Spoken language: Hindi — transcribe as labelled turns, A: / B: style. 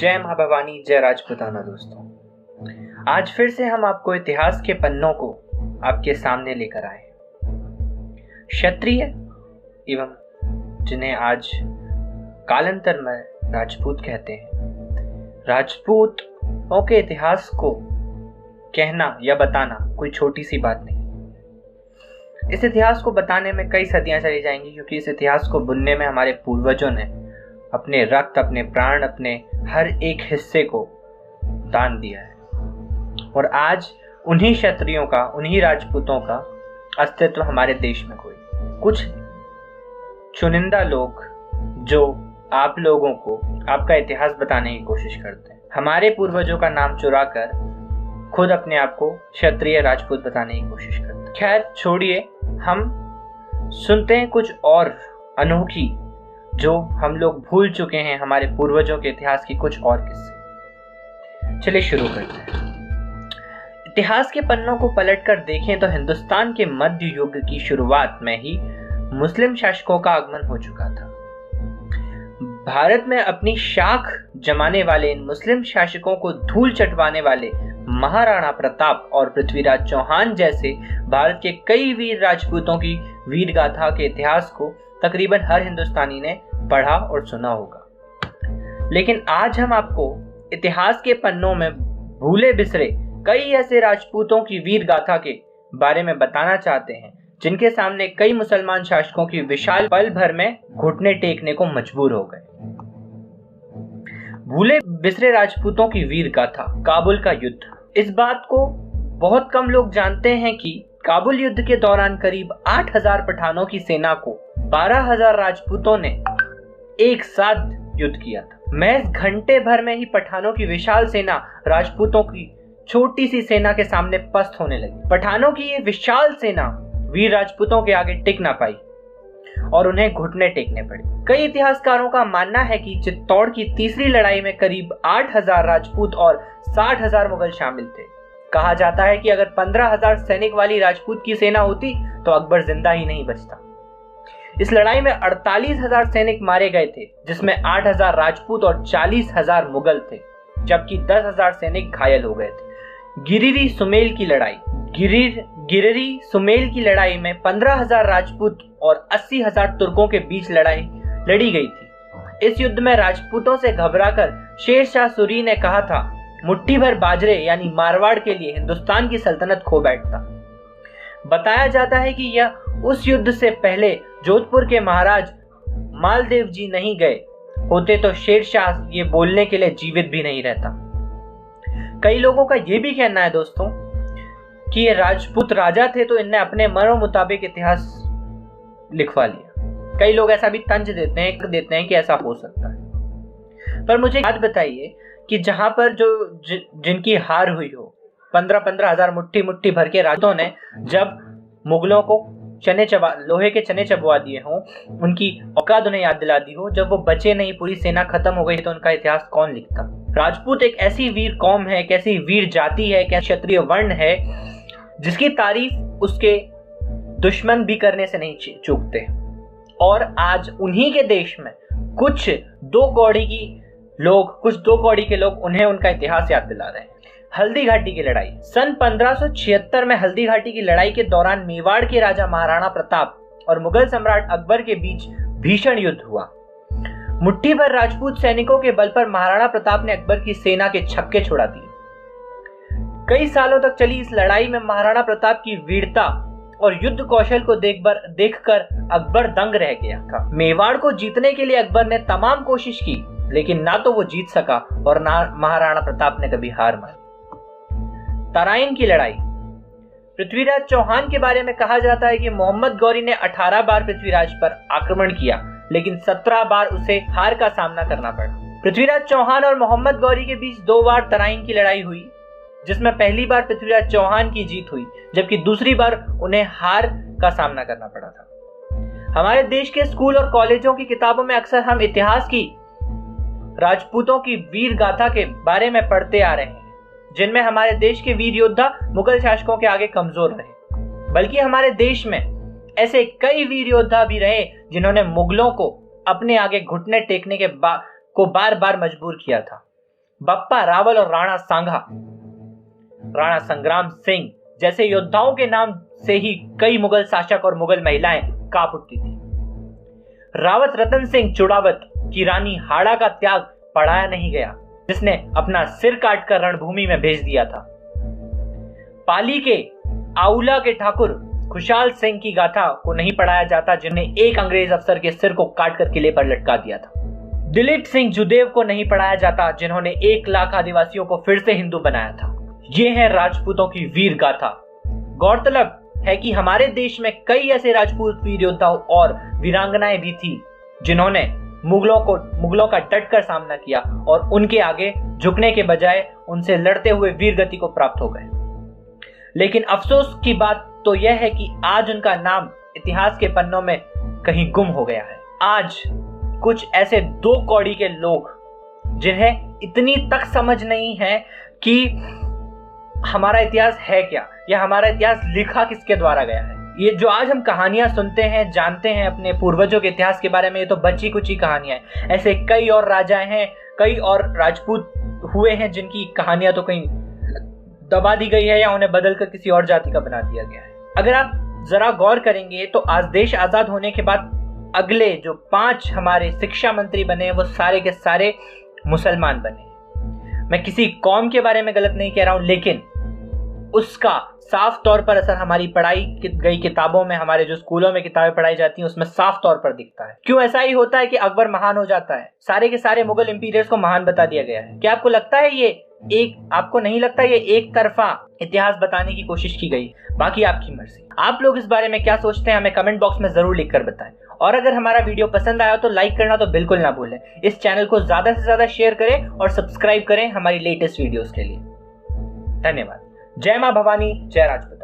A: जय मां भवानी, जय राजपूताना। दोस्तों, आज फिर से हम आपको इतिहास के पन्नों को आपके सामने लेकर आए। क्षत्रिय एवं जिन्हें आज कालांतर में राजपूत कहते हैं, राजपूतों के इतिहास को कहना या बताना कोई छोटी सी बात नहीं। इस इतिहास को बताने में कई सदियां चली जाएंगी, क्योंकि इस इतिहास को बुनने में हमारे पूर्वजों ने अपने रक्त, अपने प्राण, अपने हर एक हिस्से को दान दिया है। और आज उन्हीं क्षत्रियों का, उन्हीं राजपूतों का अस्तित्व हमारे देश में कोई कुछ चुनिंदा लोग जो आप लोगों को आपका इतिहास बताने की कोशिश करते हैं, हमारे पूर्वजों का नाम चुरा कर खुद अपने आप को क्षत्रिय राजपूत बताने की कोशिश करते हैं। खैर छोड़िए, हम सुनते हैं कुछ और अनोखी जो हम लोग भूल चुके हैं, हमारे पूर्वजों के इतिहास की कुछ और किस्से। चलिए शुरू करते हैं। इतिहास के पन्नों को पलटकर देखें तो हिंदुस्तान के मध्य युग की शुरुआत में ही मुस्लिम शासकों का आगमन हो चुका था। भारत में अपनी शाख जमाने वाले इन मुस्लिम शासकों को धूल चटवाने वाले महाराणा प्रताप और पृथ्वीराज चौहान जैसे भारत के कई वीर राजपूतों की वीर गाथा के इतिहास को तकरीबन हर हिंदुस्तानी ने पढ़ा और सुना होगा। लेकिन आज हम आपको इतिहास के पन्नों में भूले बिसरे कई ऐसे राजपूतों की वीर गाथा के बारे में बताना चाहते हैं, जिनके सामने कई मुसलमान शासकों की विशाल पल भर में घुटने टेकने को मजबूर हो गए। भूले बिसरे राजपूतों की वीर गाथा, काबुल का युद्ध। इस बात को बहुत कम लोग जानते हैं कि काबुल युद्ध के दौरान करीब 8000 पठानों की सेना को 12000 राजपूतों ने एक साथ युद्ध किया था। महज घंटे भर में ही पठानों की विशाल सेना राजपूतों की छोटी सी सेना के सामने पस्त होने लगी। पठानों की ये विशाल सेना वीर राजपूतों के आगे टिक ना पाई और उन्हें घुटने टेकने पड़े। कई इतिहासकारों का मानना है कि चित्तौड़ की तीसरी लड़ाई में करीब 8000 राजपूत और 60000 मुगल शामिल थे। कहा जाता है कि अगर 15000 सैनिक वाली राजपूत की सेना होती तो अकबर जिंदा ही नहीं बचता। इस लड़ाई में 48000 सैनिक मारे गए थे, जिसमें 8000 राजपूत और 40000 मुगल थे, जबकि 10000 सैनिक घायल हो गए थे। गिरिरी सुमेल की लड़ाई। गिरिरी सुमेल की लड़ाई में 15000 राजपूत और 80000 तुर्कों के बीच लड़ाई लड़ी गई थी। इस युद्ध में राजपूतों से घबराकर शेर शाह सूरी ने कहा था, मुट्ठी भर बाजरे यानी मारवाड़ के लिए हिंदुस्तान की सल्तनत खो बैठता। बताया जाता है कि यह उस युद्ध से पहले जोधपुर के महाराज मालदेव जी नहीं गए होते तो शेर शाह ये बोलने के लिए जीवित भी नहीं रहता। कई लोगों का यह भी कहना है दोस्तों कि ये राजपूत राजा थे तो इनने अपने मनो मुताबिक इतिहास लिखवा लिया। कई लोग ऐसा भी तंज देते हैं कि ऐसा हो सकता है। पर मुझे बात बताइए कि जहां पर जिनकी हार हुई हो, 15,000 मुट्ठी भर के राजपूतों ने जब मुगलों को लोहे के चने चबवा दिए हों, उनकी औकात उन्हें याद दिला दी हो, जब वो बचे नहीं, पूरी सेना खत्म हो गई, तो उनका इतिहास कौन लिखता? राजपूत एक ऐसी वीर कौम है, एक ऐसी वीर जाति है, एक क्षत्रिय वर्ण है जिसकी तारीफ उसके दुश्मन भी करने से नहीं चूकते। और आज उन्हीं के देश में कुछ दो कौड़ी के लोग उन्हें उनका इतिहास याद दिला रहे हैं। हल्दी घाटी की लड़ाई। सन 1576 में हल्दी घाटी की लड़ाई के दौरान मेवाड़ के राजा महाराणा प्रताप और मुगल सम्राट अकबर के बीच भीषण युद्ध हुआ। मुट्ठी भर राजपूत सैनिकों के बल पर महाराणा प्रताप ने अकबर की सेना के छक्के छुड़ा दिए। कई सालों तक चली इस लड़ाई में महाराणा प्रताप की वीरता और युद्ध कौशल को देखकर अकबर दंग रह गया था। मेवाड़ को जीतने के लिए अकबर ने तमाम कोशिश की, लेकिन ना तो वो जीत सका और ना महाराणा प्रताप ने कभी हार मानी। तराइन की लड़ाई। पृथ्वीराज चौहान के बारे में कहा जाता है कि मोहम्मद गौरी ने 18 बार पृथ्वीराज पर आक्रमण किया, लेकिन 17 बार उसे हार का सामना करना पड़ा। पृथ्वीराज चौहान और मोहम्मद गौरी के बीच 2 बार तराइन की लड़ाई हुई, जिसमें पहली बार पृथ्वीराज चौहान की जीत हुई, जबकि दूसरी बार उन्हें हार का सामना करना पड़ा था। हमारे देश के स्कूल और कॉलेजों की किताबों में अक्सर हम इतिहास की राजपूतों की वीर गाथा के बारे में पढ़ते आ रहे हैं, जिनमें हमारे देश के वीर योद्धा मुगल शासकों के आगे कमजोर रहे। बल्कि हमारे देश में ऐसे कई वीर योद्धा भी रहे जिन्होंने मुगलों को अपने आगे घुटने टेकने को बार बार मजबूर किया था। बप्पा रावल और राणा सांगा, राणा संग्राम सिंह जैसे योद्धाओं के नाम से ही कई मुगल शासक और मुगल महिलाएं कांप उठती थी। रावत रतन सिंह चुड़ावत की रानी हाड़ा का त्याग पढ़ाया नहीं गया, जिसने अपना सिर काटकर रणभूमि में भेज दिया था। पाली के आउला के ठाकुर खुशहाल सिंह की गाथा को नहीं पढ़ाया जाता, जिन्हें एक अंग्रेज अफसर के सिर को काटकर किले पर लटका दिया था। दिलीप सिंह जुदेव को नहीं पढ़ाया जाता, जिन्होंने 1 लाख आदिवासियों को फिर से हिंदू बनाया था। ये है राजपूतों की वीर गाथा। गौरतलब है कि हमारे देश में कई ऐसे राजपूत वीर योद्धा और वीरांगनाएं भी थी, जिन्होंने मुगलों का डटकर सामना किया और उनके आगे झुकने के बजाय उनसे लड़ते हुए वीर गति को प्राप्त हो गए। लेकिन अफसोस की बात तो यह है कि आज उनका नाम इतिहास के पन्नों में कहीं गुम हो गया है। आज कुछ ऐसे 2 कौड़ी के लोग, जिन्हें इतनी तक समझ नहीं है कि हमारा इतिहास है क्या या हमारा इतिहास लिखा किसके द्वारा गया है। ये जो आज हम कहानियां सुनते हैं, जानते हैं अपने पूर्वजों के इतिहास के बारे में, ये तो बची कुची कहानियां हैं। ऐसे कई और राजाएं हैं, कई और राजपूत हुए हैं जिनकी कहानियां तो कहीं दबा दी गई है या उन्हें बदलकर किसी और जाति का बना दिया गया है। अगर आप जरा गौर करेंगे तो आज देश आजाद होने के बाद अगले जो 5 हमारे शिक्षा मंत्री बने, वो सारे के सारे मुसलमान बने। मैं किसी कौम के बारे में गलत नहीं कह रहा हूं, लेकिन उसका साफ तौर पर असर हमारी पढ़ाई गई किताबों में, हमारे जो स्कूलों में किताबें पढ़ाई जाती हैं, उसमें साफ तौर पर दिखता है। क्यों ऐसा ही होता है कि अकबर महान हो जाता है, सारे के सारे मुगल इंपीरियर्स को महान बता दिया गया है? क्या आपको लगता है आपको नहीं लगता ये एक तरफा इतिहास बताने की कोशिश की गई? बाकी आपकी मर्जी। आप लोग इस बारे में क्या सोचते हैं, हमें कमेंट बॉक्स में जरूर लिखकर बताएं। और अगर हमारा वीडियो पसंद आया तो लाइक करना तो बिल्कुल ना भूलें। इस चैनल को ज्यादा से ज्यादा शेयर करें और सब्सक्राइब करें हमारी लेटेस्ट वीडियोस के लिए। धन्यवाद। जय मां भवानी, जय राजपूत।